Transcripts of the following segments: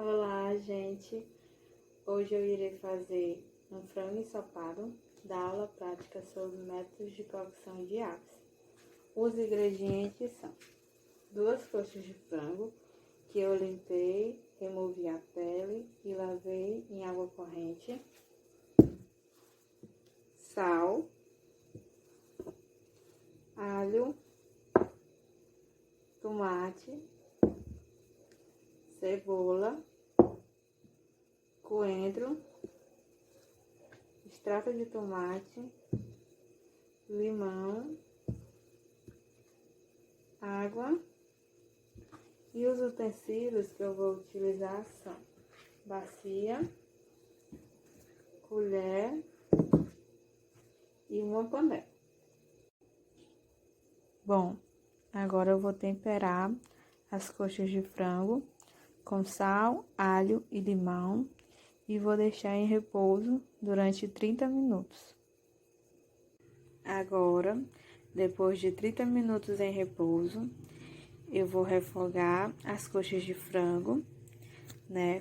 Olá, gente! Hoje eu irei fazer um frango ensopado da aula prática sobre métodos de cocção de aves. Os ingredientes são 2 coxas de frango que eu limpei, removi a pele e lavei em água corrente, sal, alho, tomate, cebola, coentro, extrato de tomate, limão, água, e os utensílios que eu vou utilizar são bacia, colher e uma panela. Bom, agora eu vou temperar as coxas de frango com sal, alho e limão e vou deixar em repouso durante 30 minutos. Agora, depois de 30 minutos em repouso, eu vou refogar as coxas de frango,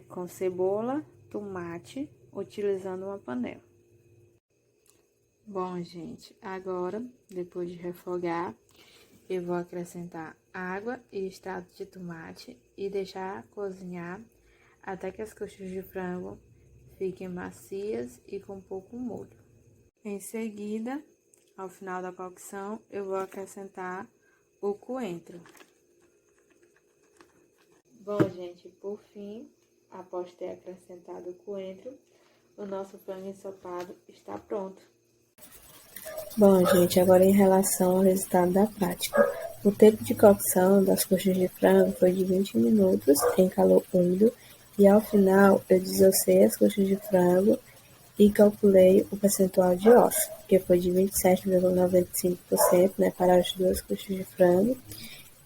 com cebola, tomate, utilizando uma panela. Bom, gente, agora, depois de refogar, eu vou acrescentar água e extrato de tomate e deixar cozinhar até que as coxas de frango fiquem macias e com pouco molho. Em seguida, ao final da cocção, eu vou acrescentar o coentro. Bom, gente, por fim, após ter acrescentado o coentro, o nosso frango ensopado está pronto. Bom, gente, agora em relação ao resultado da prática. O tempo de cocção das coxas de frango foi de 20 minutos em calor úmido e ao final eu desossei as coxas de frango e calculei o percentual de osso, que foi de 27,95%, para as 2 coxas de frango.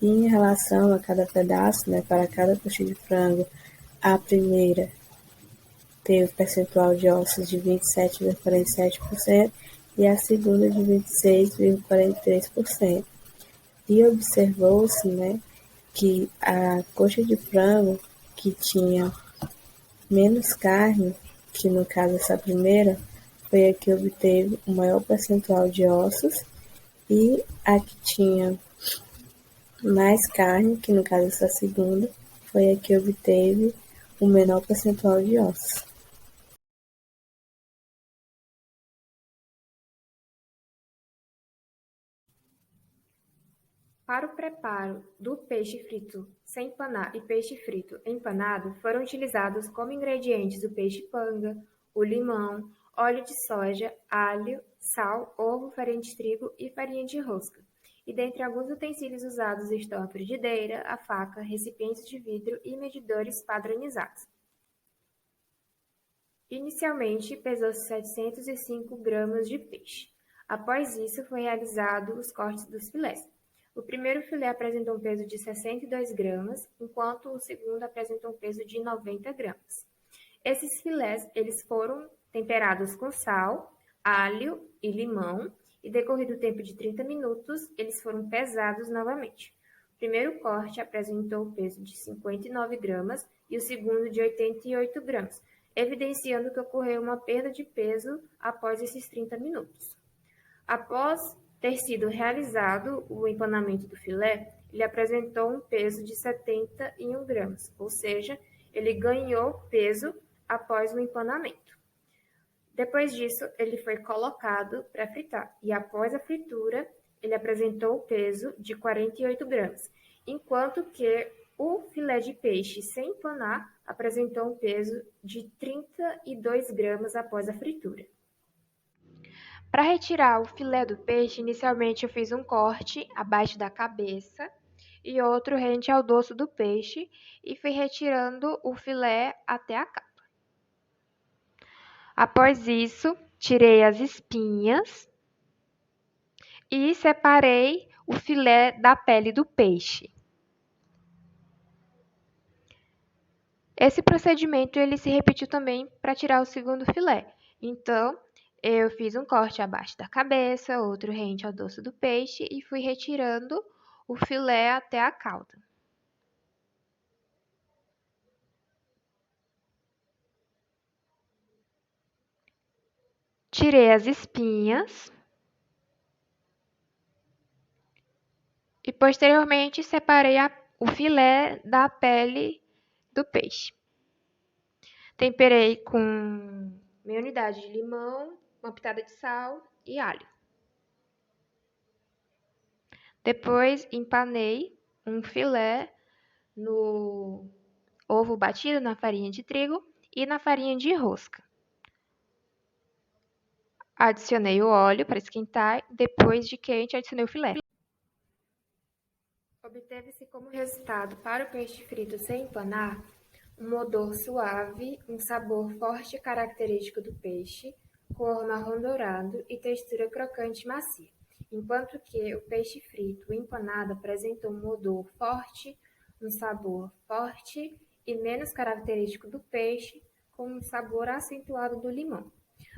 E em relação a cada pedaço, para cada coxa de frango, a primeira teve percentual de ossos de 27,47% e a segunda de 26,43%. E observou-se, que a coxa de frango que tinha menos carne, que no caso essa primeira, foi a que obteve o maior percentual de ossos, e a que tinha mais carne, que no caso essa segunda, foi a que obteve o menor percentual de ossos. Para o preparo do peixe frito sem empanar e peixe frito empanado, foram utilizados como ingredientes o peixe-panga, o limão, óleo de soja, alho, sal, ovo, farinha de trigo e farinha de rosca. E dentre alguns utensílios usados estão a frigideira, a faca, recipientes de vidro e medidores padronizados. Inicialmente, pesou-se 705 gramas de peixe. Após isso, foi realizado os cortes dos filés. O primeiro filé apresentou um peso de 62 gramas, enquanto o segundo apresentou um peso de 90 gramas. Esses filés eles foram temperados com sal, alho e limão, e decorrido o tempo de 30 minutos, eles foram pesados novamente. O primeiro corte apresentou um peso de 59 gramas e o segundo de 88 gramas, evidenciando que ocorreu uma perda de peso após esses 30 minutos. Após ter sido realizado o empanamento do filé, ele apresentou um peso de 71 gramas, ou seja, ele ganhou peso após o empanamento. Depois disso, ele foi colocado para fritar, e após a fritura, ele apresentou o peso de 48 gramas, enquanto que o filé de peixe sem empanar apresentou um peso de 32 gramas após a fritura. Para retirar o filé do peixe, inicialmente eu fiz um corte abaixo da cabeça e outro rente ao dorso do peixe e fui retirando o filé até a capa. Após isso, tirei as espinhas e separei o filé da pele do peixe. Esse procedimento ele se repetiu também para tirar o segundo filé. Então, eu fiz um corte abaixo da cabeça, outro rente ao dorso do peixe e fui retirando o filé até a cauda. tirei as espinhas e posteriormente separei o filé da pele do peixe. Temperei com meia unidade de limão, uma pitada de sal e alho. Depois empanei um filé no ovo batido na farinha de trigo e na farinha de rosca. Adicionei o óleo para esquentar, depois de quente adicionei o filé. Obteve-se como resultado para o peixe frito sem empanar um odor suave, um sabor forte e característico do peixe, cor marrom dourado e textura crocante e macia, enquanto que o peixe frito empanado apresentou um odor forte, um sabor forte e menos característico do peixe, com um sabor acentuado do limão.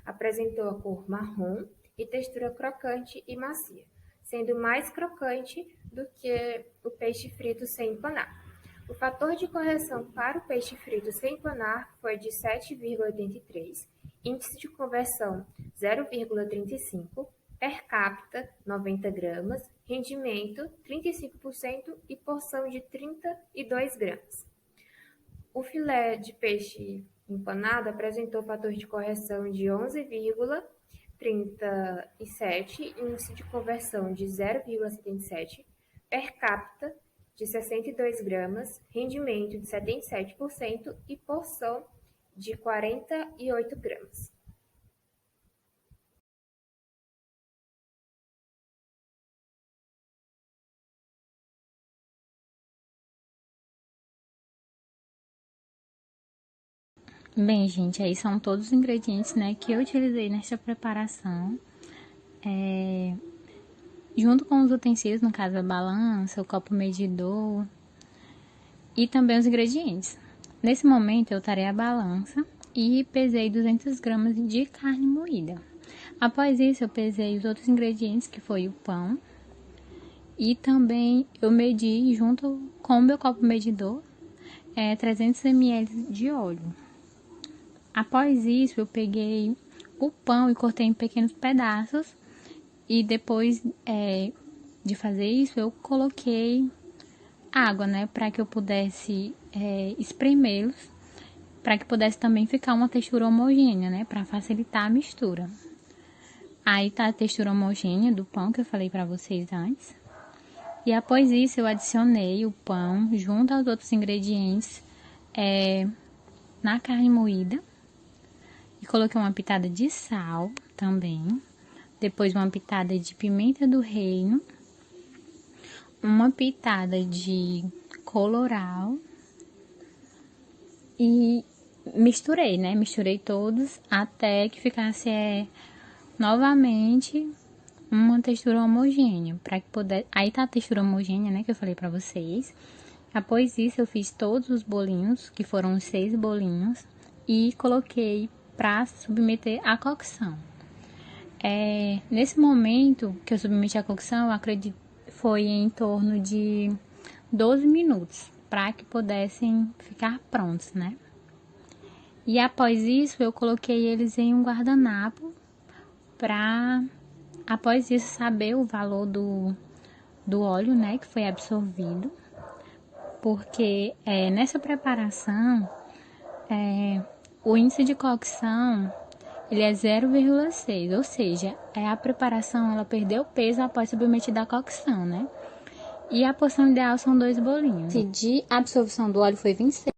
Apresentou a cor marrom e textura crocante e macia, sendo mais crocante do que o peixe frito sem empanar. O fator de correção para o peixe frito sem empanar foi de 7,83, índice de conversão 0,35, per capita 90 gramas, rendimento 35% e porção de 32 gramas. O filé de peixe empanado apresentou fator de correção de 11,37, índice de conversão de 0,77, per capita de 62 gramas, rendimento de 77% e porção de 48 gramas. Bem, gente, aí são todos os ingredientes, né, que eu utilizei nesta preparação. Junto com os utensílios, no caso a balança, o copo medidor e também os ingredientes. Nesse momento eu tarei a balança e pesei 200 gramas de carne moída. Após isso eu pesei os outros ingredientes, que foi o pão, e também eu medi junto com o meu copo medidor 300 ml de óleo. Após isso, eu peguei o pão e cortei em pequenos pedaços. E depois de fazer isso, eu coloquei água, né? Para que eu pudesse espremê-los. Para que pudesse também ficar uma textura homogênea, né? Para facilitar a mistura. Aí tá a textura homogênea do pão que eu falei para vocês antes. E após isso, eu adicionei o pão junto aos outros ingredientes na carne moída. E coloquei uma pitada de sal também. Depois uma pitada de pimenta do reino. Uma pitada de colorau. E misturei, né? Misturei todos até que ficasse novamente uma textura homogênea. Para que pudesse... Aí tá a textura homogênea, né? Que eu falei pra vocês. Após isso, eu fiz todos os bolinhos, que foram os 6 bolinhos. E coloquei para submeter à cocção. Nesse momento que eu submeti à cocção, eu acredito que foi em torno de 12 minutos, para que pudessem ficar prontos, né? E após isso, eu coloquei eles em um guardanapo, para, após isso, saber o valor do óleo, né, que foi absorvido. Porque nessa preparação, o índice de cocção, ele é 0,6, ou seja, a preparação, ela perdeu peso após submetida à cocção, né? E a porção ideal são 2 bolinhos. O índice de absorção do óleo foi 26.